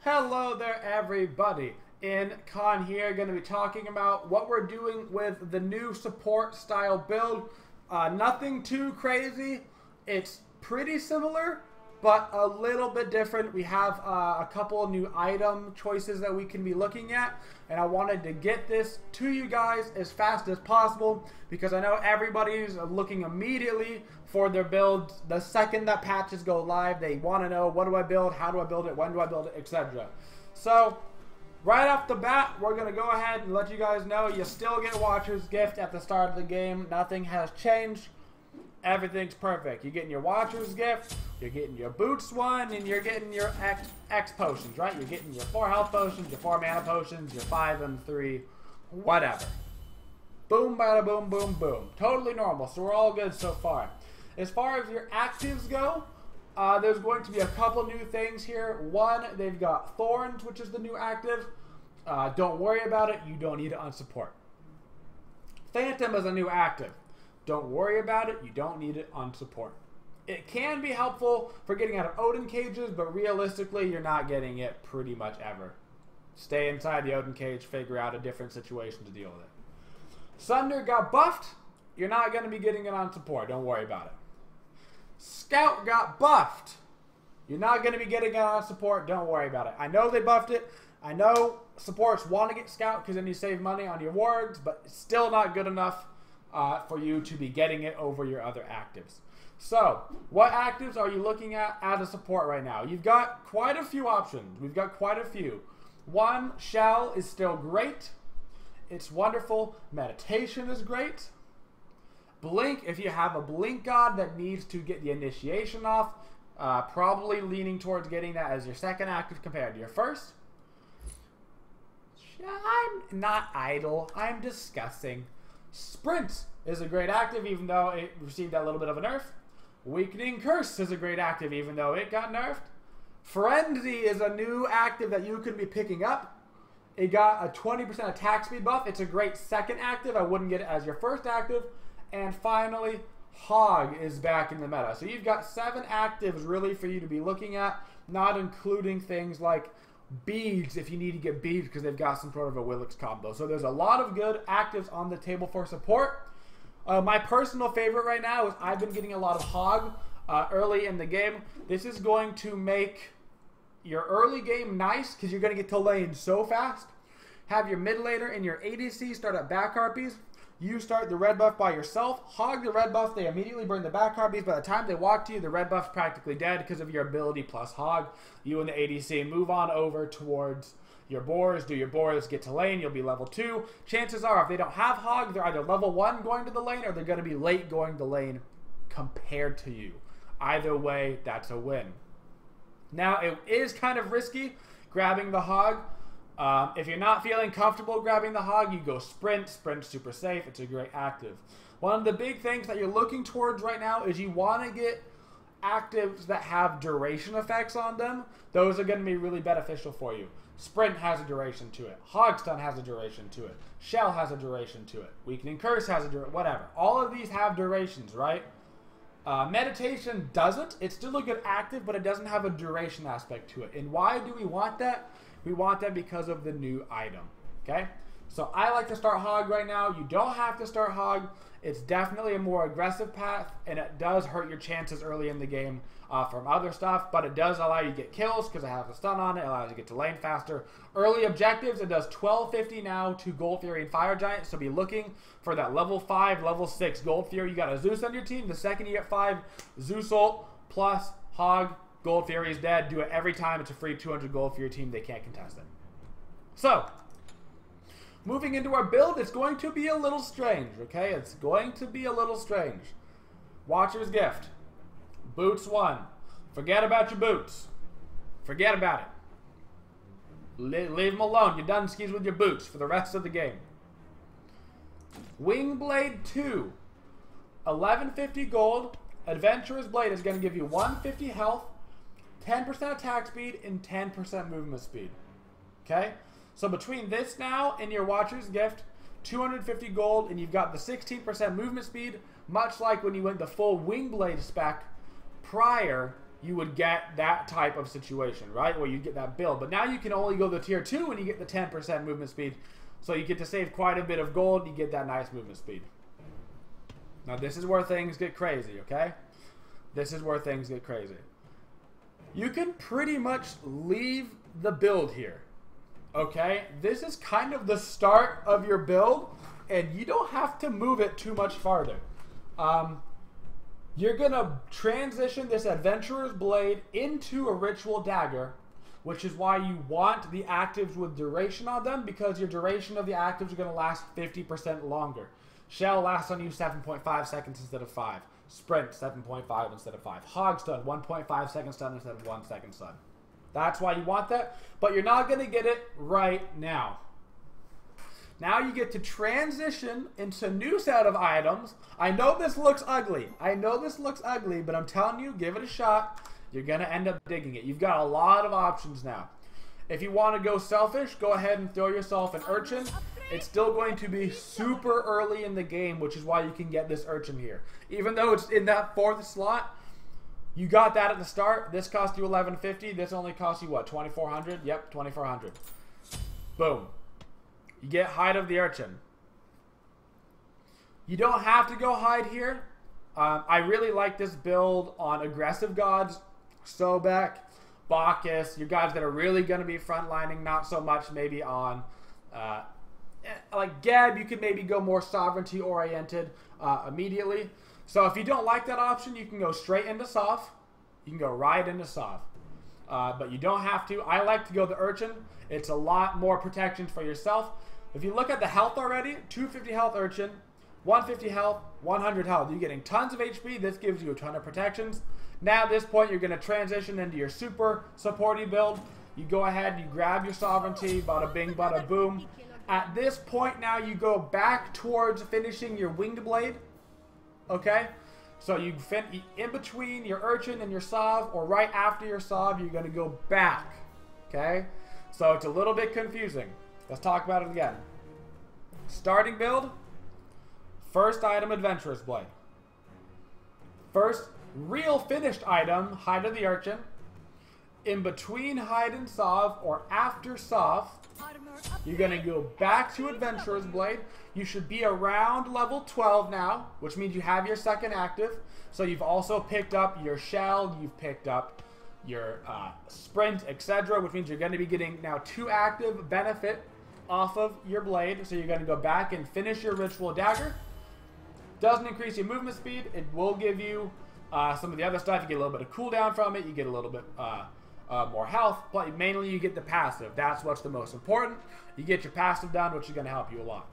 Hello there everybody, Incon here, going to be talking about what we're doing with the new support style build. Nothing too crazy, it's pretty similar, but a little bit different. We have a couple of new item choices that we can be looking at, and I wanted to get this to you guys as fast as possible because I know everybody's looking immediately for their builds. The second that patches go live, they want to know, what do I build, how do I build it, when do I build it, etc. So right off the bat, we're going to go ahead and let you guys know you still get Watcher's Gift at the start of the game. Nothing has changed. Everything's perfect. You're getting your Watcher's Gift, you're getting your Boots one, and you're getting your X potions, right? You're getting your 4 health potions, your 4 mana potions, your 5 and 3, whatever. Boom, bada boom, boom, boom. Totally normal, so we're all good so far. As far as your actives go, there's going to be a couple new things here. One, they've got Thorns, which is the new active. Don't worry about it. You don't need it on support. Phantom is a new active. Don't worry about it. You don't need it on support. It can be helpful for getting out of Odin cages, but realistically, you're not getting it pretty much ever. Stay inside the Odin cage, figure out a different situation to deal with it. Sunder got buffed. You're not going to be getting it on support. Don't worry about it. Scout got buffed. You're not going to be getting it on support. Don't worry about it. I know they buffed it. I know supports want to get Scout because then you save money on your wards, but it's still not good enough for you to be getting it over your other actives. So, what actives are you looking at as a support right now? You've got quite a few options. We've got quite a few. One, Shell is still great. It's wonderful. Meditation is great. Blink, if you have a Blink God that needs to get the initiation off, probably leaning towards getting that as your second active compared to your first. I'm not idle, I'm discussing. Sprint is a great active even though it received that little bit of a nerf. Weakening Curse is a great active even though it got nerfed. Frenzy is a new active that you can be picking up. It got a 20% attack speed buff. It's a great second active. I wouldn't get it as your first active. And finally, Hog is back in the meta. So you've got 7 actives really for you to be looking at, not including things like beads if you need to get beads because they've got some sort of a Willix combo. So there's a lot of good actives on the table for support. My personal favorite right now is I've been getting a lot of Hog early in the game. This is going to make your early game nice because you're going to get to lane so fast. Have your mid laner and your ADC start at back harpies. You start the red buff by yourself. Hog the red buff, they immediately burn the back harpies. By the time they walk to you, the red buff's practically dead because of your ability plus Hog. You and the ADC move on over towards your boars. Do your boars, get to lane, you'll be level 2. Chances are, if they don't have Hog, they're either level 1 going to the lane or they're going to be late going to the lane compared to you. Either way, that's a win. Now, it is kind of risky grabbing the Hog. If you're not feeling comfortable grabbing the Hog, you go Sprint. Sprint's super safe. It's a great active. One of the big things that you're looking towards right now is you want to get actives that have duration effects on them. Those are going to be really beneficial for you. Sprint has a duration to it. Hog Stun has a duration to it. Shell has a duration to it. Weakening Curse has a duration. Whatever. All of these have durations, right? Meditation doesn't. It's still a good active, but it doesn't have a duration aspect to it. And why do we want that? We want that because of the new item, okay? So I like to start Hog right now. You don't have to start Hog. It's definitely a more aggressive path, and it does hurt your chances early in the game from other stuff, but it does allow you to get kills because it has a stun on it. It allows you to get to lane faster. Early objectives, it does 1250 now to Gold Fury and Fire Giant, so be looking for that level 5, level 6 Gold Fury. You got a Zeus on your team. The second you get 5, Zeus ult plus Hog, Gold Fury is dead. Do it every time. It's a free 200 gold for your team. They can't contest it. So, moving into our build, it's going to be a little strange, okay? It's going to be a little strange. Watcher's Gift. Boots 1. Forget about your boots. Forget about it. Leave them alone. You're done skis with your boots for the rest of the game. Wingblade 2. 1150 gold. Adventurer's Blade is going to give you 150 health, 10% attack speed, and 10% movement speed. Okay? So between this now and your Watcher's Gift, 250 gold, and you've got the 16% movement speed, much like when you went the full wing blade spec prior, you would get that type of situation, right? Where you get that build. But now you can only go the tier 2 when you get the 10% movement speed. So you get to save quite a bit of gold, you get that nice movement speed. Now this is where things get crazy, okay? This is where things get crazy. You can pretty much leave the build here, okay? This is kind of the start of your build, and you don't have to move it too much farther. You're going to transition this Adventurer's Blade into a Ritual Dagger, which is why you want the actives with duration on them, because your duration of the actives are going to last 50% longer. Shell lasts on you 7.5 seconds instead of 5. Sprint, 7.5 instead of 5. Hog stun, 1.5 second stun instead of 1 second stun. That's why you want that, but you're not going to get it right now. Now you get to transition into a new set of items. I know this looks ugly. I know this looks ugly, but I'm telling you, give it a shot. You're going to end up digging it. You've got a lot of options now. If you want to go selfish, go ahead and throw yourself an Urchin. It's still going to be super early in the game, which is why you can get this Urchin here. Even though it's in that 4th slot, you got that at the start. This cost you $11.50. This only costs you, what, $2,400? Yep, $2,400. Boom. You get Hide of the Urchin. You don't have to go Hide here. I really like this build on aggressive gods. Sobek, Bacchus, your guys that are really going to be frontlining, not so much maybe on like Geb. You can maybe go more sovereignty oriented immediately. So if you don't like that option, you can go straight into Soph. You can go right into Soph. But you don't have to. I like to go the Urchin. It's a lot more protections for yourself. If you look at the health already, 250 health Urchin, 150 health, 100 health. You're getting tons of HP. This gives you a ton of protections. Now at this point, you're going to transition into your super supporty build. You go ahead, you grab your sovereignty, bada bing, bada boom. At this point now, you go back towards finishing your winged blade. Okay? So you in between your Urchin and your Sov, or right after your Sov, you're going to go back. Okay? So it's a little bit confusing. Let's talk about it again. Starting build. First item, Adventurer's Blade. First real finished item, Hide of the Urchin. In between Hide and Sov, or after Sov, you're going to go back to Adventurer's Blade. You should be around level 12 now, which means you have your second active. So you've also picked up your Shell, you've picked up your Sprint, etc., which means you're going to be getting now 2 active benefit off of your blade. So you're going to go back and finish your Ritual Dagger. Doesn't increase your movement speed. It will give you some of the other stuff. You get a little bit of cooldown from it. You get a little bit more health. But mainly you get the passive. That's what's the most important. You get your passive done, which is going to help you a lot.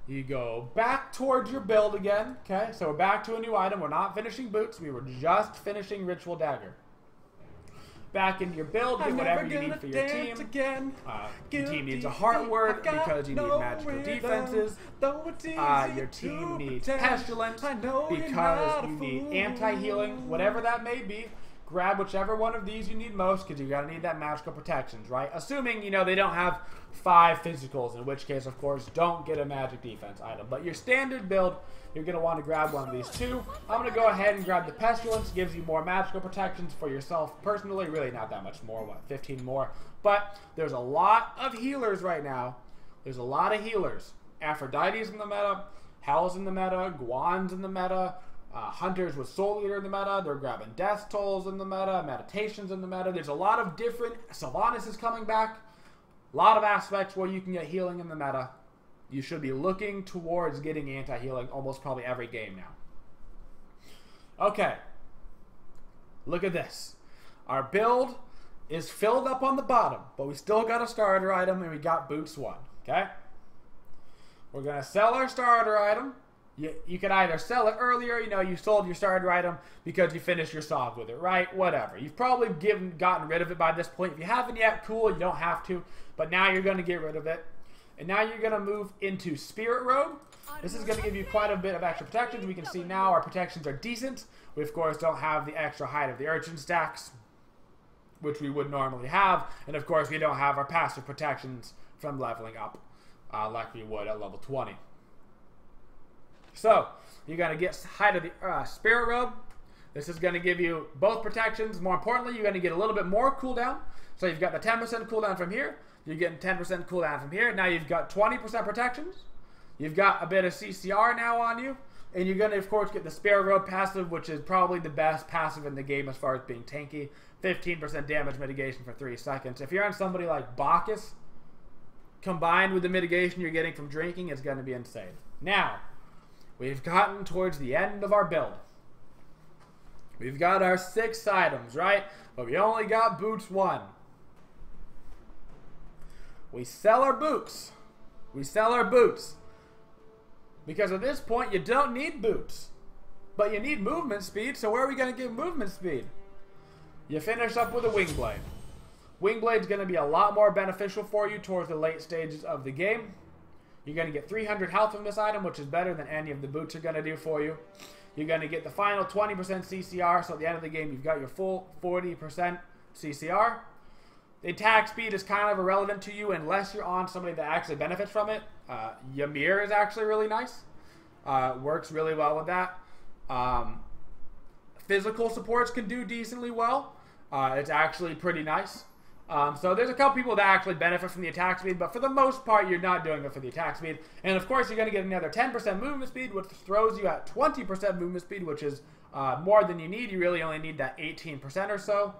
You go back towards your build again. Okay, so we're back to a new item. We're not finishing boots. We were just finishing Ritual Dagger. Back into your build, get whatever you need for your team. Your team needs a heart word because you need magical defenses. Your team needs pestilence because you need anti-healing. Whatever that may be, grab whichever one of these you need most because you're going to need that magical protections, right? Assuming, you know, they don't have 5 physicals, in which case, of course, don't get a magic defense item. But your standard build, you're going to want to grab one of these 2. I'm going to go ahead and grab the Pestilence. Gives you more magical protections for yourself personally. Really not that much more, what, 15 more. But there's a lot of healers right now. There's a lot of healers. Aphrodite's in the meta. Hell's in the meta. Guan's in the meta. Hunters with Soul Eater in the meta. They're grabbing Death Tolls in the meta. Meditation's in the meta. There's a lot of different... Sylvanas is coming back. A lot of aspects where you can get healing in the meta. You should be looking towards getting anti-healing almost probably every game now. Okay. Look at this. Our build is filled up on the bottom, but we still got a starter item and we got Boots 1. Okay? We're going to sell our starter item. You can either sell it earlier, you know, you sold your starter item because you finished your Sov with it, right? Whatever. You've probably gotten rid of it by this point. If you haven't yet, cool, you don't have to. But now you're going to get rid of it. And now you're going to move into Spirit Robe. This is going to give you quite a bit of extra protections. We can see now our protections are decent. We, of course, don't have the extra Hide of the Urchin stacks, which we would normally have. And, of course, we don't have our passive protections from leveling up like we would at level 20. So you're going to get Height of the Spirit Robe. This is going to give you both protections. More importantly, you're going to get a little bit more cooldown. So you've got the 10% cooldown from here. You're getting 10% cooldown from here. Now you've got 20% protections. You've got a bit of CCR now on you. And you're going to, of course, get the Spirit Robe passive, which is probably the best passive in the game as far as being tanky. 15% damage mitigation for 3 seconds. If you're on somebody like Bacchus, combined with the mitigation you're getting from drinking, it's going to be insane. Now, we've gotten towards the end of our build. We've got our 6 items, right? But we only got boots 1. We sell our boots. We sell our boots. Because at this point, you don't need boots. But you need movement speed, so where are we going to get movement speed? You finish up with a wing blade. Wing blade's going to be a lot more beneficial for you towards the late stages of the game. You're going to get 300 health from this item, which is better than any of the boots are going to do for you. You're going to get the final 20% CCR, so at the end of the game, you've got your full 40% CCR. The attack speed is kind of irrelevant to you unless you're on somebody that actually benefits from it. Ymir is actually really nice. Works really well with that. Physical supports can do decently well. It's actually pretty nice. So there's a couple people that actually benefit from the attack speed, but for the most part, you're not doing it for the attack speed. And of course, you're going to get another 10% movement speed, which throws you at 20% movement speed, which is more than you need. You really only need that 18% or so.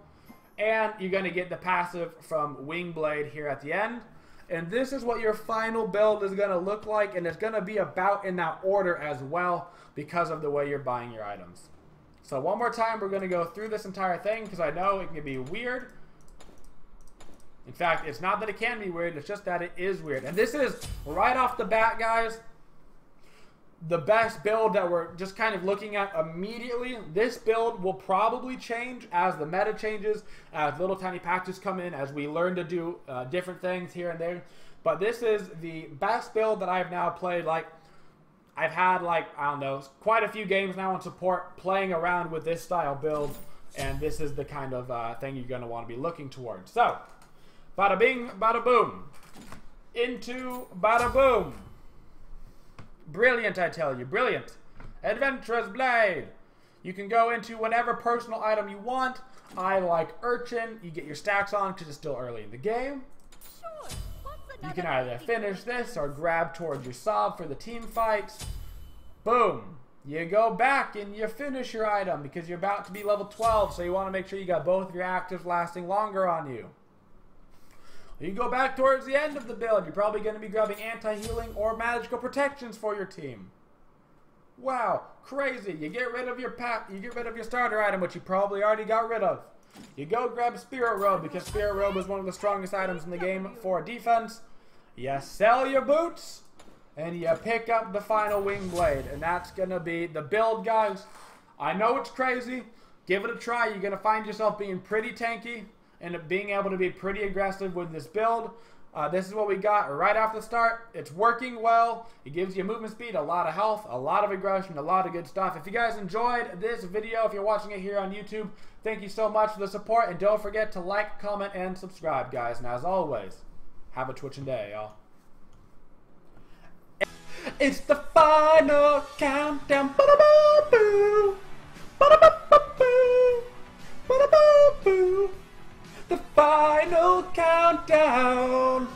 And you're going to get the passive from Wing Blade here at the end. And this is what your final build is going to look like, and it's going to be about in that order as well because of the way you're buying your items. So one more time, we're going to go through this entire thing because I know it can be weird. In fact, it's not that it can be weird, it's just that it is weird. And this is, right off the bat, guys, the best build that we're just kind of looking at immediately. This build will probably change as the meta changes, as little tiny patches come in, as we learn to do different things here and there. But this is the best build that I've now played. Like, I've had, like, I don't know, quite a few games now in support playing around with this style build. And this is the kind of thing you're going to want to be looking towards. So, bada bing, bada boom. Into bada boom. Brilliant, I tell you. Brilliant. Adventurous Blade. You can go into whatever personal item you want. I like Urchin. You get your stacks on because it's still early in the game. Sure. You can either finish this or grab towards your sob for the team fights. Boom. You go back and you finish your item because you're about to be level 12, so you want to make sure you got both of your actives lasting longer on you. You go back towards the end of the build. You're probably going to be grabbing anti-healing or magical protections for your team. Wow, crazy. You get rid of your starter item, which you probably already got rid of. You go grab Spirit Robe because Spirit Robe is one of the strongest items in the game for defense. You sell your boots and you pick up the final Wing Blade, and that's going to be the build, guys. I know it's crazy. Give it a try. You're going to find yourself being pretty tanky and being able to be pretty aggressive with this build. This is what we got right off the start. It's working well. It gives you movement speed, a lot of health, a lot of aggression, a lot of good stuff. If you guys enjoyed this video, if you're watching it here on YouTube, thank you so much for the support. And don't forget to like, comment, and subscribe, guys. And as always, have a twitching day, y'all. It's the final countdown. Ba-da-ba-boo. Ba-da-ba-ba-boo. Ba-da-ba-boo. The final countdown.